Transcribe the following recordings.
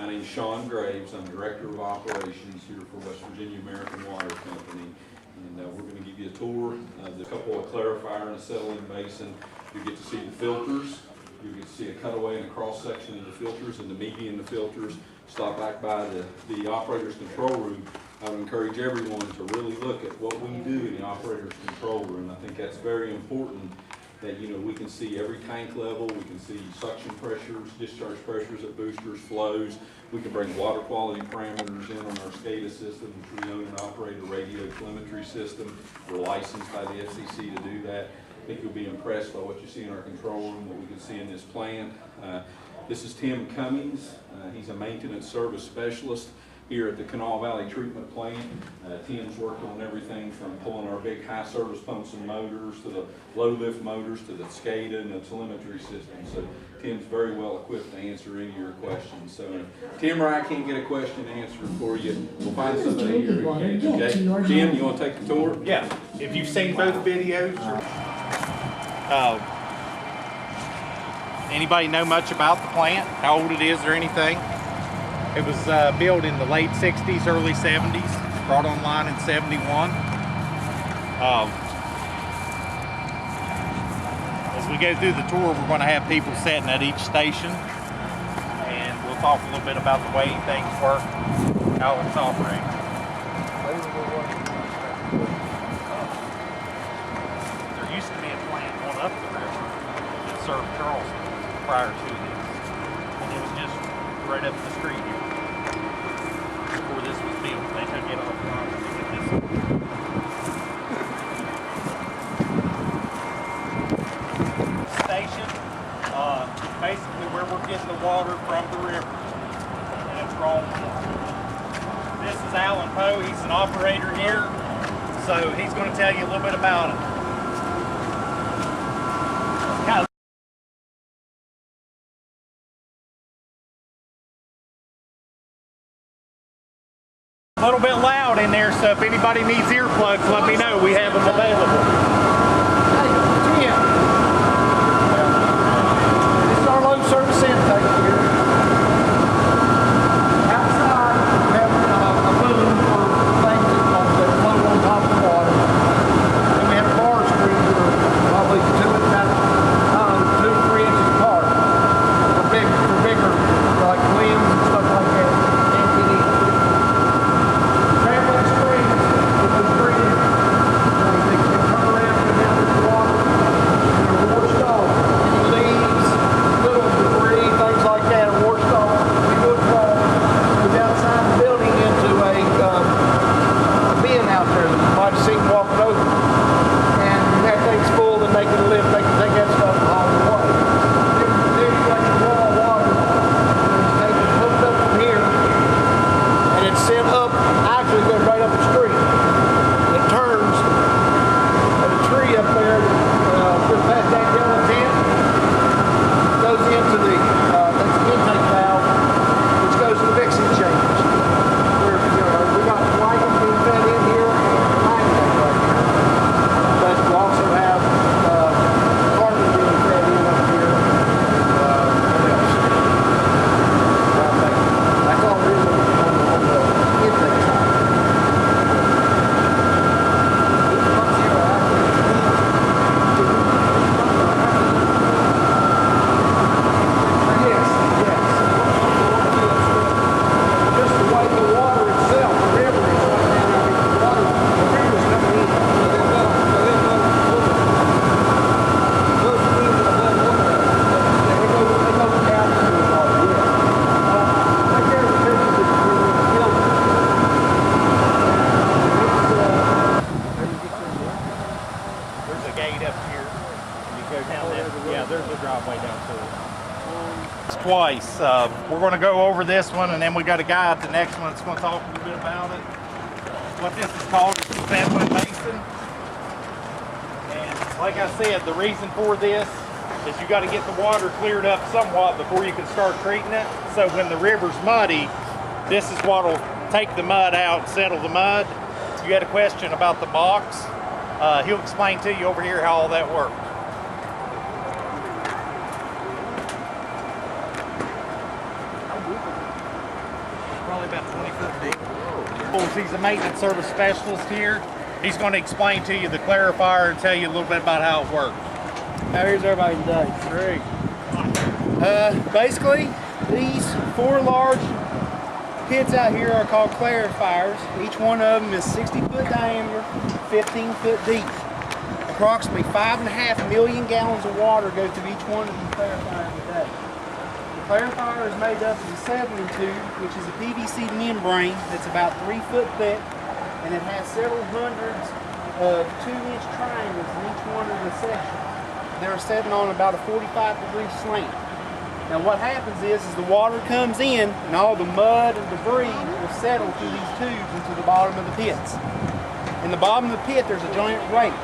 My name is Sean Graves. I'm Director of Operations here for West Virginia American Water Company. And we're going to give you a tour of the couple of clarifier and acetylene basin. You get to see the filters. You get to see a cutaway and a cross section of the filters and the median of the filters. Stop back by the operator's control room. I would encourage everyone to really look at what we do in the operator's control room. I think that's very important, that we can see every tank level, we can see suction pressures, discharge pressures at boosters, flows. We can bring water quality parameters in on our SCADA system, which we own and operate a radio telemetry system. We're licensed by the FCC to do that. I think you'll be impressed by what you see in our control room, what we can see in this plant. This is Tim Cummings. He's a maintenance service specialist here at the Kanawha Valley Treatment Plant. Tim's worked on everything from pulling our big high service pumps and motors to the low lift motors to the SCADA and the telemetry system. So Tim's very well equipped to answer any of your questions. So if Tim or I can't get a question answered for you, we'll find somebody here who can. Okay? Jim, you want to take the tour? Yeah. If you've seen both videos, anybody know much about the plant, how old it is or anything? It was built in the late 60s, early 70s, brought online in 71. As we go through the tour, we're going to have people sitting at each station, and we'll talk a little bit about the way things work, how it's operating. There used to be a plant going up the river that served Charleston prior to this, and it was just right up the street here. Before this was built, they took it offline to get this. Station, basically where we're getting the water from the river, and it's wrong. This is Alan Poe. He's an operator here, so he's going to tell you a little bit about it. A little bit loud in there, so if anybody needs earplugs, let me know. We have them available. Hey, Jim. This is our low service intake here. Outside, we have a boom for things that float on top of the water. And we have bar screens that are probably 2 to 3 inches apart. For bigger, like limbs and stuff like that. Twice. We're going to go over this one, and then we got a guy at the next one that's going to talk a little bit about it. What this is called is the acetylene basin. And like I said, the reason for this is you got to get the water cleared up somewhat before you can start treating it. So when the river's muddy, this is what will take the mud out, settle the mud. If you had a question about the box, he'll explain to you over here how all that works. about 20 foot deep. He's the maintenance service specialist here. He's going to explain to you the clarifier and tell you a little bit about how it works. Now here's everybody today. Great. Basically, these 4 large pits out here are called clarifiers. Each one of them is 60 foot diameter, 15 foot deep. Approximately 5.5 million gallons of water go through each one of these clarifiers a day. The clarifier is made up of a settling tube, which is a PVC membrane that's about 3 foot thick, and it has several hundreds of 2-inch triangles in each one of the sections. They're setting on about a 45-degree slant. Now what happens is the water comes in and all the mud and debris will settle through these tubes into the bottom of the pits. In the bottom of the pit there's a giant rake.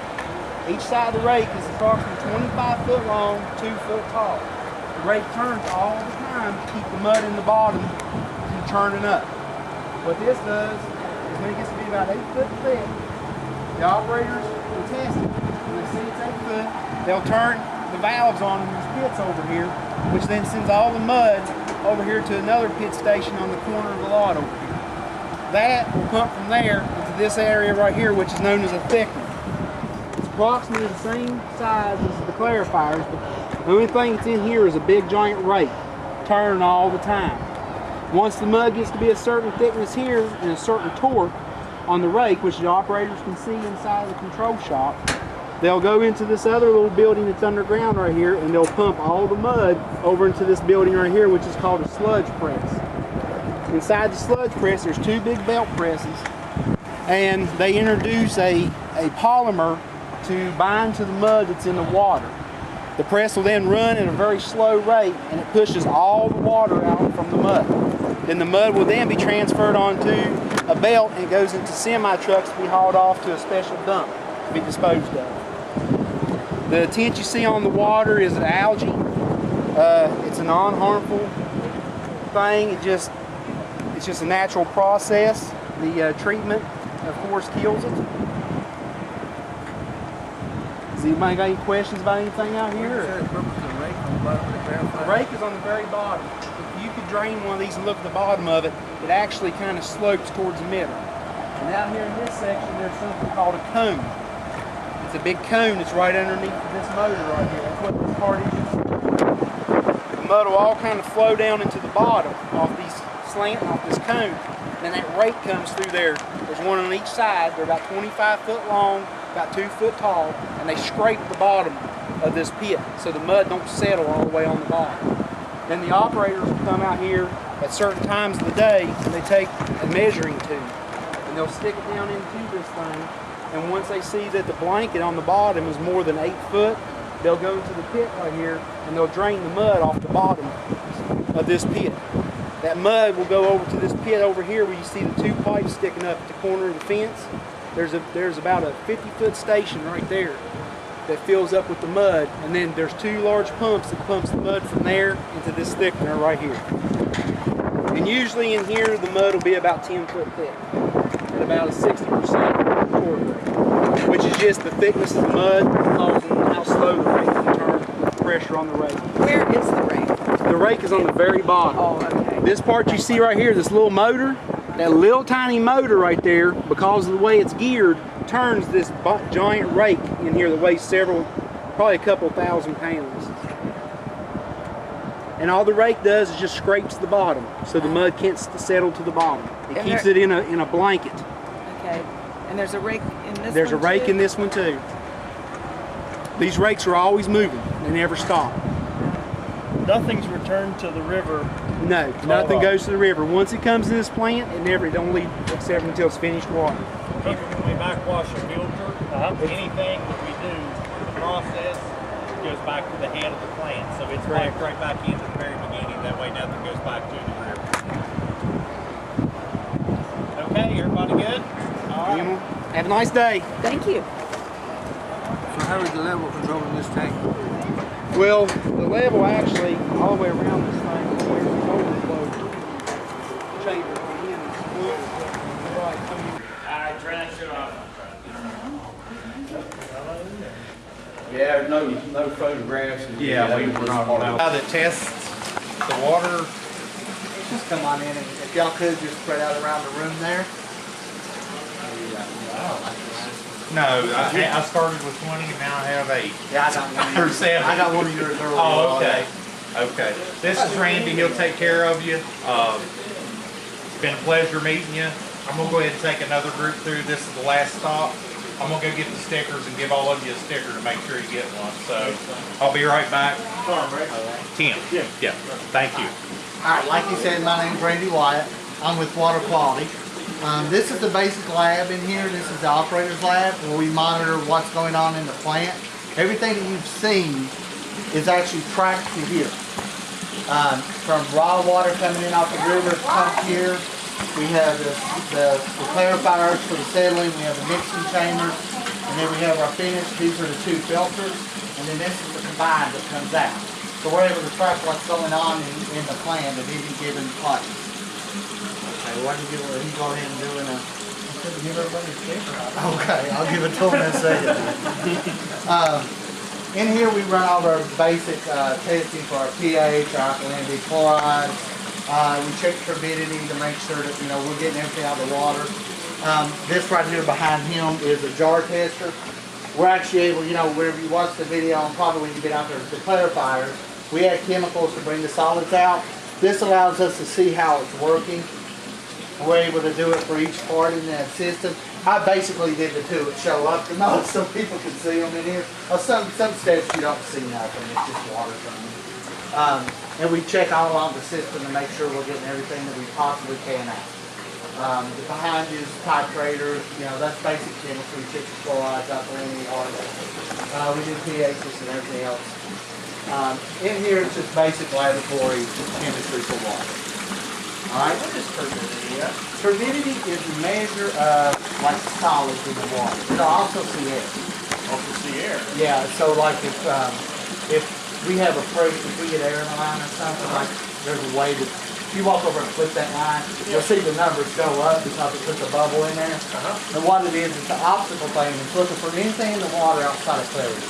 Each side of the rake is approximately 25 foot long, 2 foot tall. The rake turns all the time to keep the mud in the bottom from churning up. What this does is when it gets to be about 8 foot thick, the operators will test it. When they see it's 8 foot, they'll turn the valves on in these pits over here, which then sends all the mud over here to another pit station on the corner of the lot over here. That will pump from there into this area right here, which is known as a thickener. It's approximately the same size as the clarifiers, but the only thing that's in here is a big giant rake, turning all the time. Once the mud gets to be a certain thickness here and a certain torque on the rake, which the operators can see inside the control shop, they'll go into this other little building that's underground right here, and they'll pump all the mud over into this building right here, which is called a sludge press. Inside the sludge press, there's 2 big belt presses, and they introduce a polymer to bind to the mud that's in the water. The press will then run at a very slow rate, and it pushes all the water out from the mud. Then the mud will then be transferred onto a belt and goes into semi-trucks to be hauled off to a special dump to be disposed of. The tint you see on the water is algae. It's a non-harmful thing. It's just a natural process. The treatment, of course, kills it. Has anybody got any questions about anything out here? The rake is on the very bottom. If you could drain one of these and look at the bottom of it, it actually kind of slopes towards the middle. And out here in this section, there's something called a cone. It's a big cone that's right underneath this motor right here. That's what this part is. The mud will all kind of flow down into the bottom off these slant, off this cone. Then that rake comes through there. There's one on each side. They're about 25 foot long, about 2 foot tall, and they scrape the bottom of this pit so the mud don't settle all the way on the bottom. Then the operators will come out here at certain times of the day, and they take a measuring tube and they'll stick it down into this thing, and once they see that the blanket on the bottom is more than 8 foot, they'll go into the pit right here and they'll drain the mud off the bottom of this pit. That mud will go over to this pit over here where you see the 2 pipes sticking up at the corner of the fence. There's about a 50-foot station right there that fills up with the mud, and then there's 2 large pumps that pumps the mud from there into this thickener right here. And usually in here the mud will be about 10 foot thick at about a 60% torque rate, which is just the thickness of the mud causing how slow the rake can turn, the pressure on the rake. Where is the rake? The rake is on the very bottom. Oh, okay. This part you see right here, this little motor, that little tiny motor right there, because of the way it's geared, turns this giant rake in here that weighs probably a couple thousand pounds. And all the rake does is just scrapes the bottom, so the mud can't settle to the bottom. It keeps it in a blanket. Okay. And there's a rake in this one There's a rake too? in this one too. These rakes are always moving. They never stop. Nothing's returned to the river. No, nothing goes to the river. Once it comes in this plant, it don't leave except until it's finished water. Even when we backwash a filter, anything that we do, the process goes back to the head of the plant. So it's piped right back into the very beginning. That way nothing goes back to the river. Okay, everybody good? All right. Have a nice day. Thank you. So how is the level control in this tank? Well, the level actually, all the way around this thing, where the overflow chamber on the end is Alright, turn that shit off. Yeah, no photographs. Yeah, we're not allowed. That tests the water just come on in, and if y'all could just spread out around the room there. No, I started with 20 and now I have 8. Yeah, I got one. Or 7. I got one of yours earlier. Oh, okay. Okay. This is Randy. He'll take care of you. It's been a pleasure meeting you. I'm going to go ahead and take another group through. This is the last stop. I'm going to go get the stickers and give all of you a sticker to make sure you get one. So I'll be right back. Tim. Yeah. Thank you. All right, like you said, my name's Randy Wyatt. I'm with Water Quality. This is the basic lab in here. This is the operator's lab where we monitor what's going on in the plant. Everything that you've seen is actually tracked to here. From raw water coming in off the river, pumped here. We have the clarifiers for the settling. We have the mixing chambers. And then we have our finished. These are the 2 filters. And then this is the combined that comes out. So we're able to track what's going on in the plant at any given place. Okay, what do you do? He's go ahead and doing a... Give everybody a sticker. Okay, I'll give it to him in a second. In here we run all of our basic testing for our pH, our alkalinity, chloride. We check turbidity to make sure that we're getting everything out of the water. This right here behind him is a jar tester. We're actually able, wherever you watch the video and probably when you get out there, the clarifiers, we add chemicals to bring the solids out. This allows us to see how it's working. We're able to do it for each part in that system. I basically did the 2 that show up the most so people can see them in here. Some steps you don't see nothing, it's just water coming. And we check all along the system to make sure we're getting everything that we possibly can out. Behind you is titrators, that's basic chemistry, check the chlorides, alkalinity, hard. We do pHs and everything else. In here it's just basic laboratory chemistry for water. Alright? What is turbidity? Turbidity is the measure of like solids in the water. It'll also see air. Also see air. Yeah, so like if we have a if we get air in the line or something, like there's a way that if you walk over and flip that line, you'll see the numbers go up because it puts a bubble in there. And what it is, it's the optical thing. It's looking for anything in the water outside of clarity.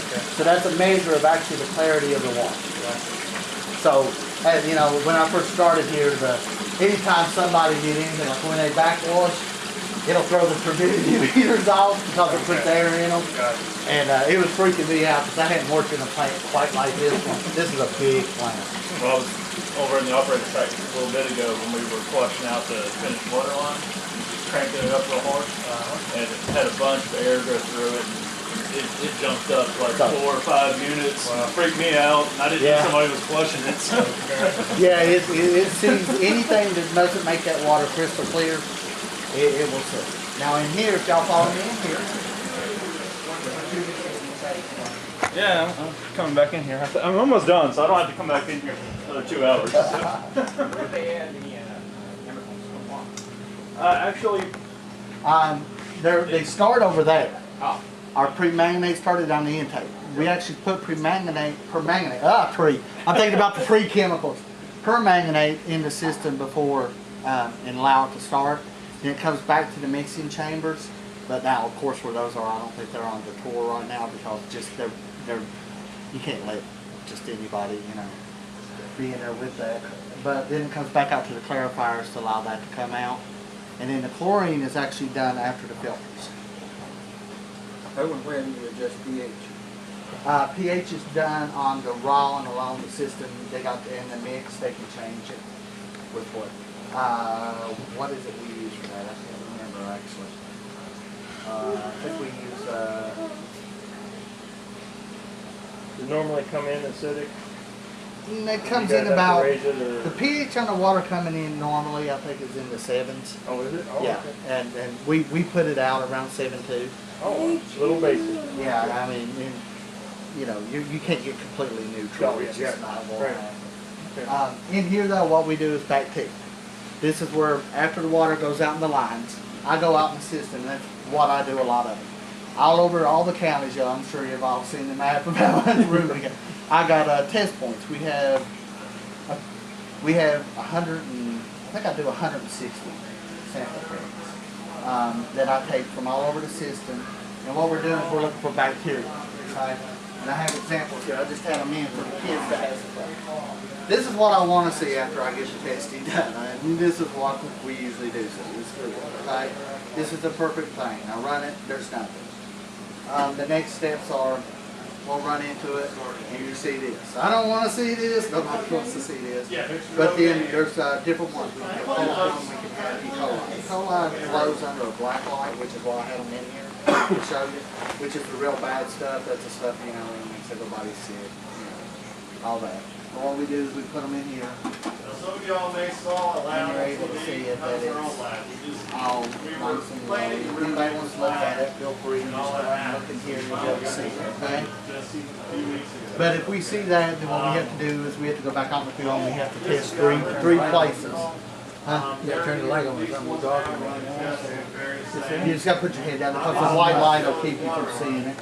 Okay. So that's a measure of actually the clarity of the water. So, when I first started here, anytime somebody did anything, like when they backwash, it'll throw the turbidity meters off because it puts air in them. And it was freaking me out because I hadn't worked in a plant quite like this one. This is a big plant. Well, I was over in the operator track a little bit ago when we were flushing out the finished water line, cranking it up real hard, and it had a bunch of air go through it. And it jumped up like 4 or 5 units. Wow. Freaked me out. I didn't know somebody was flushing it. So. Yeah, it sees anything that doesn't make that water crystal clear, it will see. Now in here, if y'all follow me in here. Yeah, I'm coming back in here. I'm almost done, so I don't have to come back in here another 2 hours. Actually, they start over there. Our pre-manganate started on the intake. We actually put permanganate. I'm thinking about the free chemicals. Permanganate in the system before and allow it to start. Then it comes back to the mixing chambers. But now, of course, where those are, I don't think they're on the tour right now because just they're you can't let just anybody be in there with that. But then it comes back out to the clarifiers to allow that to come out. And then the chlorine is actually done after the filters. When you adjust pH? pH is done on the raw and along the system. They got in the mix. They can change it with what? What is it we use for that? I can't remember actually. I think we use. does it normally come in acidic? It comes in about the pH on the water coming in normally. I think is in the 7s. Oh, is it? Oh, yeah, okay. and we put it out around 7.2. Oh, it's a little basic. Yeah, I mean, you can't get completely neutral. It's just not water. Okay. In here though, what we do is bacteria. This is where after the water goes out in the lines, I go out in the system. That's what I do a lot of it. All over all the counties, I'm sure you've all seen the map of how much room we got. I got test points. We have 100 and I think I do 160 sample prints that I take from all over the system. And what we're doing is we're looking for bacteria. Right? And I have examples here. I just had them in for the kids to have. This is what I want to see after I get the testing done. And this is what we usually do. So this is good. Okay? This is the perfect thing. I run it, there's nothing. The next steps are, we'll run into it, and you see this. I don't want to see this, nobody wants to see this. But then there's different ones. We can have colon, we can have E. coli. E. coli flows under a black light, which is why I had them in here to show you, which is the real bad stuff. That's the stuff, you know, that makes everybody sick, you know, all that. So what we do is we put them in here. Some of y'all may saw a And you're able to see it, that it's all nice and low. If anybody wants to look at it, feel free to just look in here and you'll be able to see it, okay? But if we see that, then what we have to do is we have to go back on the field and we have to test three places. Huh? You gotta turn the light on or something. We're dark. You just gotta put your head down because the white light will keep you from seeing it.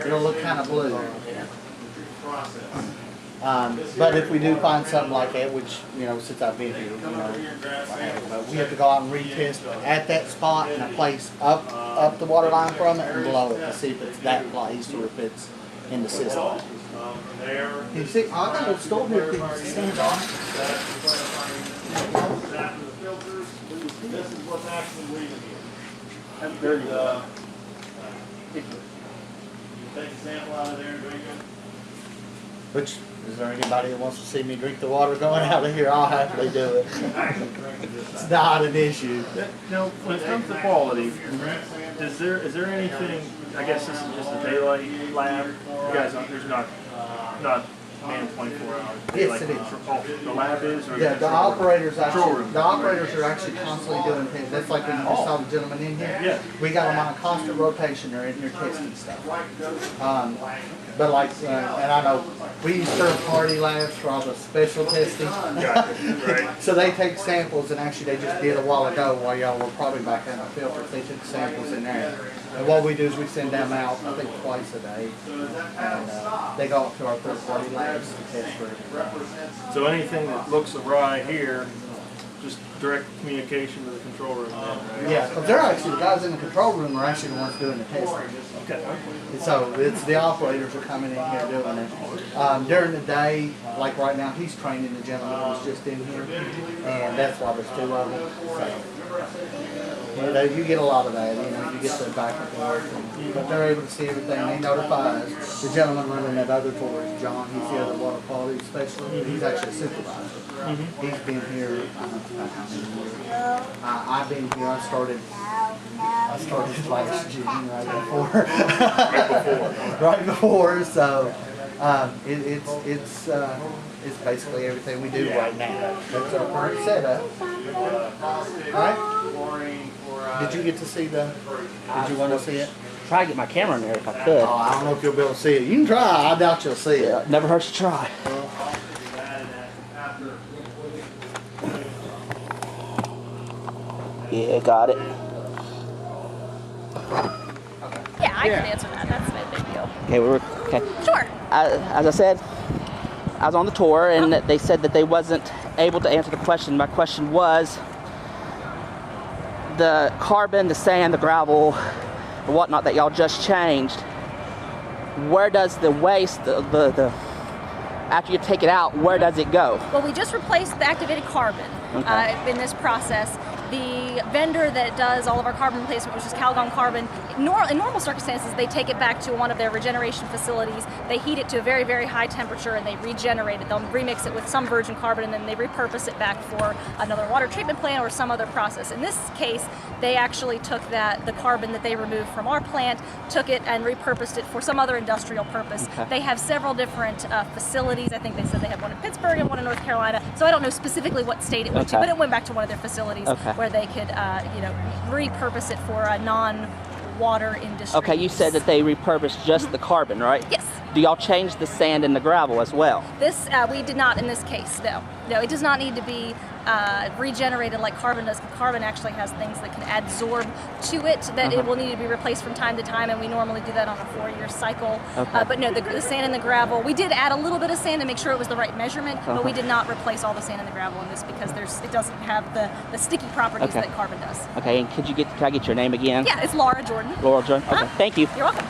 It'll look kind of blue. But if we do find something like that, which, you know, since I've been here, you know, we have to go out and retest at that spot in a place up the water line from it and below it to see if it's that place or if it's in the system. You see, I got a little store here people can stand on. This is what's actually leaving here. That's very good. You take a sample out of there and drink it. Which, is there anybody that wants to see me drink the water going out of here? I'll happily do it. It's not an issue. Now, when it comes to quality, is there anything? I guess this is just a daylight lab. You guys, there's not man 24 hours. Yes, it is. Oh, the lab is. Or Yeah, the operators are actually constantly doing things. That's like when you just saw the gentleman in here. Yeah. We got them on a constant rotation. They're in here testing stuff. But like, and I know we use third-party labs for all the special testing. Right. So they take samples, and actually they just did a while ago while y'all were probably back in the filters. They took samples in there. And what we do is we send them out, I think twice a day. And they go up to our third-party labs to test for everything. So anything that looks awry here, just direct communication to the control room. Right? Yeah, because they're actually, the guys in the control room are actually the ones doing the testing. Okay. And so it's the operators are coming in here doing it. During the day, like right now, he's training the gentleman who's just in here. And that's why there's two of them. So, you know, you get a lot of that, you know, you get the back and forth. But they're able to see everything. They notify us. The gentleman running that other tour is John. He's the other water quality specialist. He's actually a supervisor. He's been here, I don't know how many years. I've been here, I started last June, right before, so it's basically everything we do right now. That's our current setup. Alright? Did you get to see did you want to see it? Try to get my camera in there if I could. Oh, I don't know if you'll be able to see it. You can try, I doubt you'll see it. Never hurts to try. Yeah, got it. Yeah, I can answer that. That's no big deal. Okay, okay. Sure. As I said, I was on the tour and they said that they wasn't able to answer the question. My question was the carbon, the sand, the gravel, and whatnot that y'all just changed. Where does the waste, the after you take it out, where does it go? Well, we just replaced the activated carbon in this process. The vendor that does all of our carbon replacement, which is Calgon Carbon, in normal circumstances, they take it back to one of their regeneration facilities. They heat it to a very, very high temperature and they regenerate it. They'll remix it with some virgin carbon and then they repurpose it back for another water treatment plant or some other process. In this case, they actually took the carbon that they removed from our plant, took it and repurposed it for some other industrial purpose. Okay. They have several different facilities. I think they said they have one in Pittsburgh and one in North Carolina. So I don't know specifically what state it went to, but it went back to one of their facilities where they could, repurpose it for a non-water industry. Okay, you said that they repurposed just the carbon, right? Yes. Do y'all change the sand and the gravel as well? This, we did not in this case, no. No, it does not need to be regenerated like carbon does. Carbon actually has things that can adsorb to it that it will need to be replaced from time to time, and we normally do that on a 4-year cycle. But no, the sand and the gravel, we did add a little bit of sand to make sure it was the right measurement, but we did not replace all the sand and the gravel in this because it doesn't have the sticky properties that carbon does. Okay, and can I get your name again? Yeah, it's Laura Jordan. Laura Jordan? Okay, thank you. You're welcome.